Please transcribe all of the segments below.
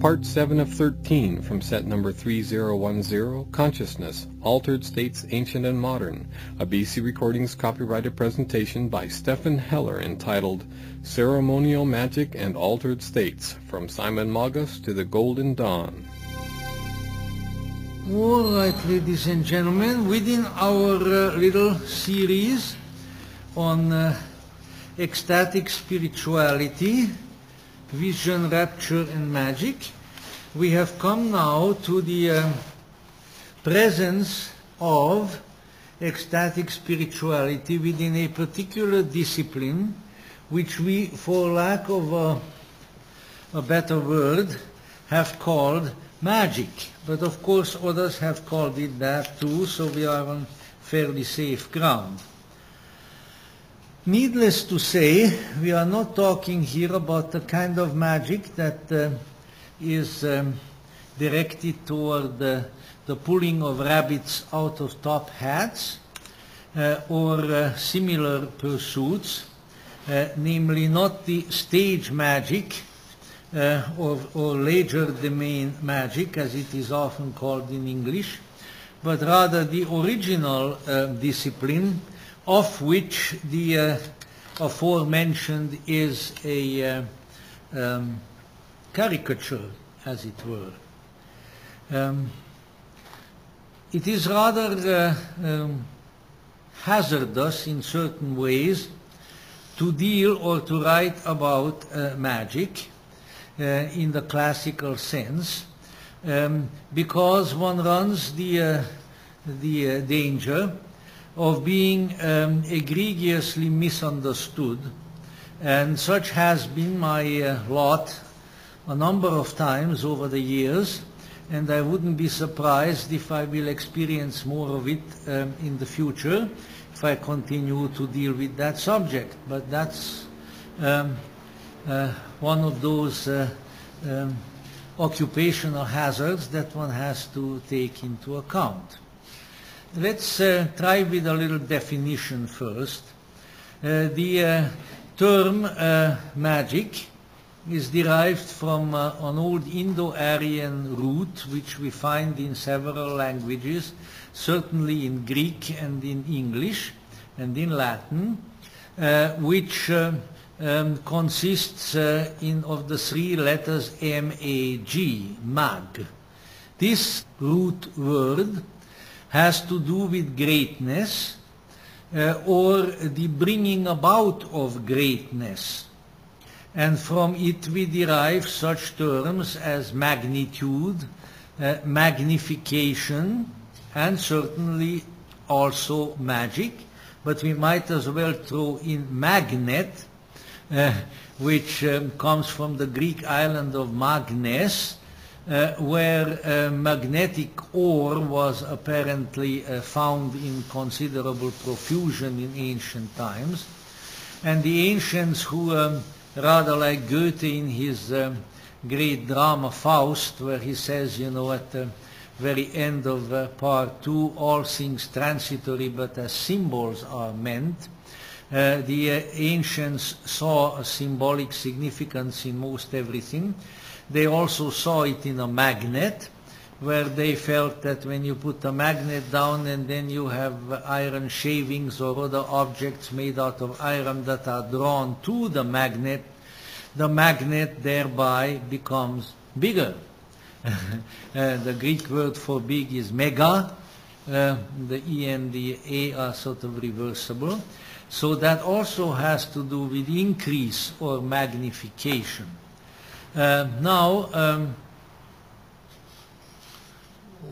Part 7 of 13 from set number 3010, Consciousness, Altered States Ancient and Modern, a BC Recordings copyrighted presentation by Stephan Hoeller entitled Ceremonial Magic and Altered States, From Simon Magus to the Golden Dawn. All right, ladies and gentlemen, within our little series on ecstatic spirituality, vision, rapture, and magic, we have come now to the presence of ecstatic spirituality within a particular discipline, which we, for lack of a better word, have called magic. But of course others have called it that too, so we are on fairly safe ground. Needless to say, we are not talking here about the kind of magic that is directed toward the pulling of rabbits out of top hats or similar pursuits, namely not the stage magic or legerdemain magic, as it is often called in English, but rather the original discipline, of which the aforementioned is a caricature, as it were. It is rather hazardous in certain ways to deal or to write about magic in the classical sense, because one runs the danger of being egregiously misunderstood, and such has been my lot a number of times over the years, and I wouldn't be surprised if I will experience more of it in the future if I continue to deal with that subject. But that's one of those occupational hazards that one has to take into account. Let's try with a little definition first. The term magic is derived from an old Indo-Aryan root which we find in several languages, certainly in Greek and in English and in Latin, which consists of the three letters M-A-G, mag. This root word has to do with greatness or the bringing about of greatness. And from it we derive such terms as magnitude, magnification, and certainly also magic. But we might as well throw in magnet, which comes from the Greek island of Magnes, where magnetic ore was apparently found in considerable profusion in ancient times. And the ancients who, rather like Goethe in his great drama Faust, where he says, you know, at the very end of part 2, all things transitory but as symbols are meant, the ancients saw a symbolic significance in most everything. They also saw it in a magnet, where they felt that when you put a magnet down and then you have iron shavings or other objects made out of iron that are drawn to the magnet thereby becomes bigger. The Greek word for big is mega. The E and the A are sort of reversible. So that also has to do with increase or magnification. Now,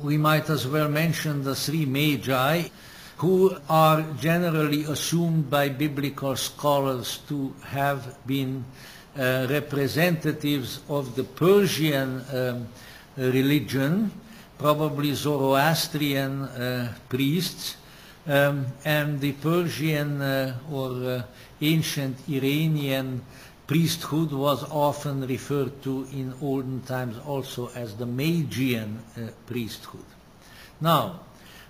we might as well mention the three magi, who are generally assumed by biblical scholars to have been representatives of the Persian religion, probably Zoroastrian priests, and the Persian or ancient Iranian priesthood was often referred to in olden times also as the Magian priesthood. Now,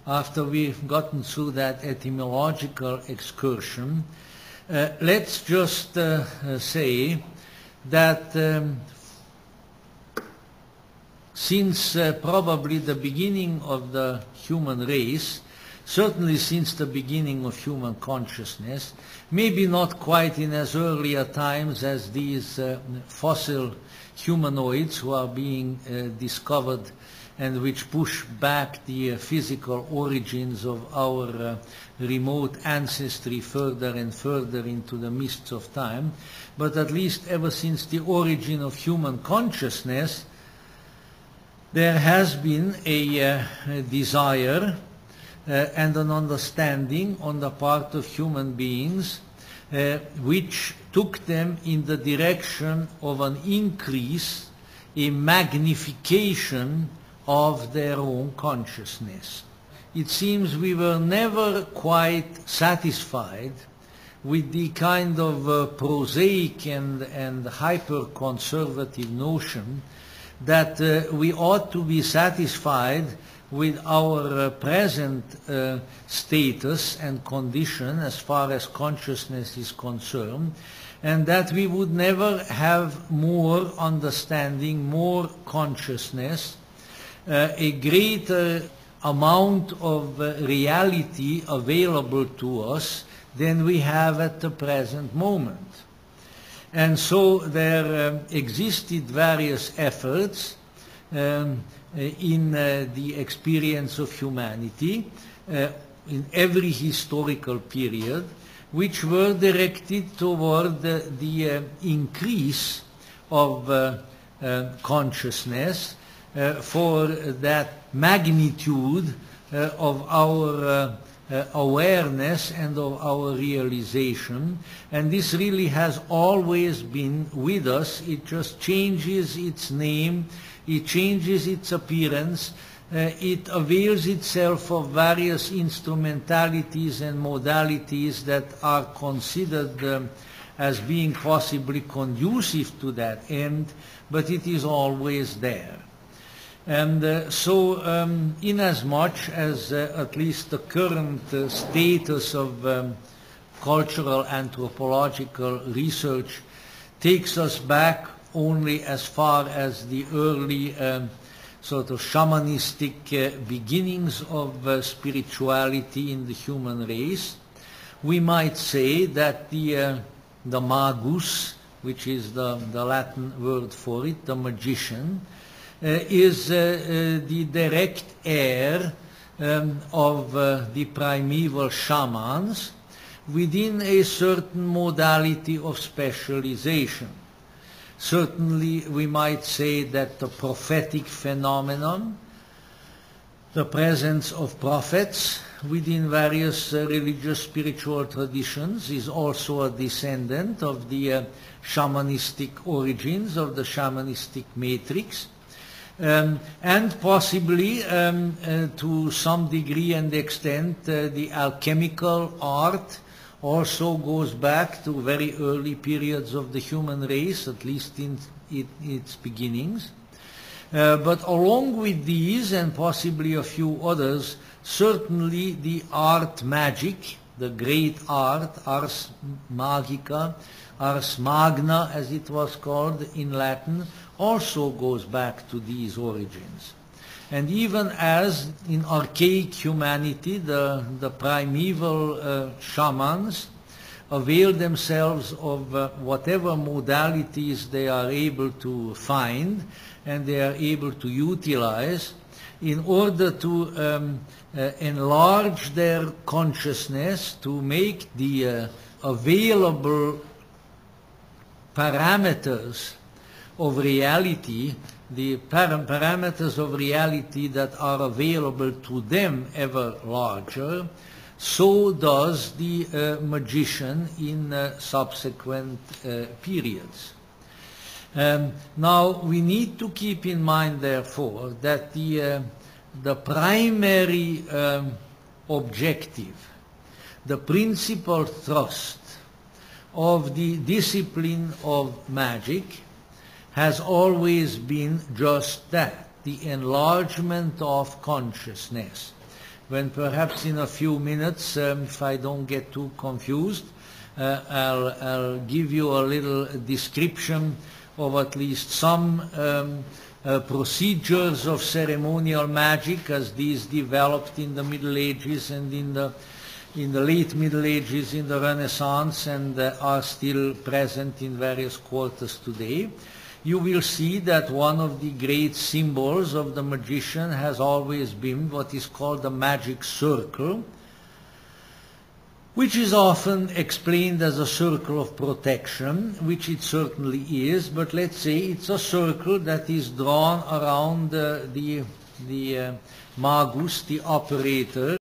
after we've gotten through that etymological excursion, let's just say that since probably the beginning of the human race, certainly since the beginning of human consciousness, maybe not quite in as earlier times as these fossil humanoids who are being discovered and which push back the physical origins of our remote ancestry further and further into the mists of time, but at least ever since the origin of human consciousness, there has been a desire and an understanding on the part of human beings which took them in the direction of an increase, a magnification of their own consciousness. It seems we were never quite satisfied with the kind of prosaic and hyper-conservative notion that we ought to be satisfied with our present status and condition as far as consciousness is concerned, and that we would never have more understanding, more consciousness, a greater amount of reality available to us than we have at the present moment. And so there existed various efforts in the experience of humanity in every historical period, which were directed toward the increase of consciousness for that magnitude of our awareness and of our realization. And this really has always been with us. It just changes its name, it changes its appearance, it avails itself of various instrumentalities and modalities that are considered as being possibly conducive to that end, but it is always there. And so inasmuch as at least the current status of cultural anthropological research takes us back only as far as the early sort of shamanistic beginnings of spirituality in the human race, we might say that the magus, which is the Latin word for it, the magician, is the direct heir of the primeval shamans within a certain modality of specialization. Certainly we might say that the prophetic phenomenon, the presence of prophets within various religious spiritual traditions, is also a descendant of the shamanistic origins of the shamanistic matrix. And possibly to some degree and extent the alchemical art also goes back to very early periods of the human race, at least in its beginnings. But along with these and possibly a few others, certainly the art magic, the great art, ars magica, ars magna as it was called in Latin, also goes back to these origins. And even as in archaic humanity the primeval shamans avail themselves of whatever modalities they are able to find and they are able to utilize in order to enlarge their consciousness, to make the available parameters of reality, the parameters of reality that are available to them ever larger, so does the magician in subsequent periods. Now we need to keep in mind therefore that the primary objective, the principal thrust of the discipline of magic has always been just that, the enlargement of consciousness. When perhaps in a few minutes, if I don't get too confused, I'll give you a little description of at least some procedures of ceremonial magic, as these developed in the Middle Ages and in the late Middle Ages, in the Renaissance, and are still present in various quarters today. You will see that one of the great symbols of the magician has always been what is called the magic circle, which is often explained as a circle of protection, which it certainly is, but let's say it's a circle that is drawn around the magus, the operator,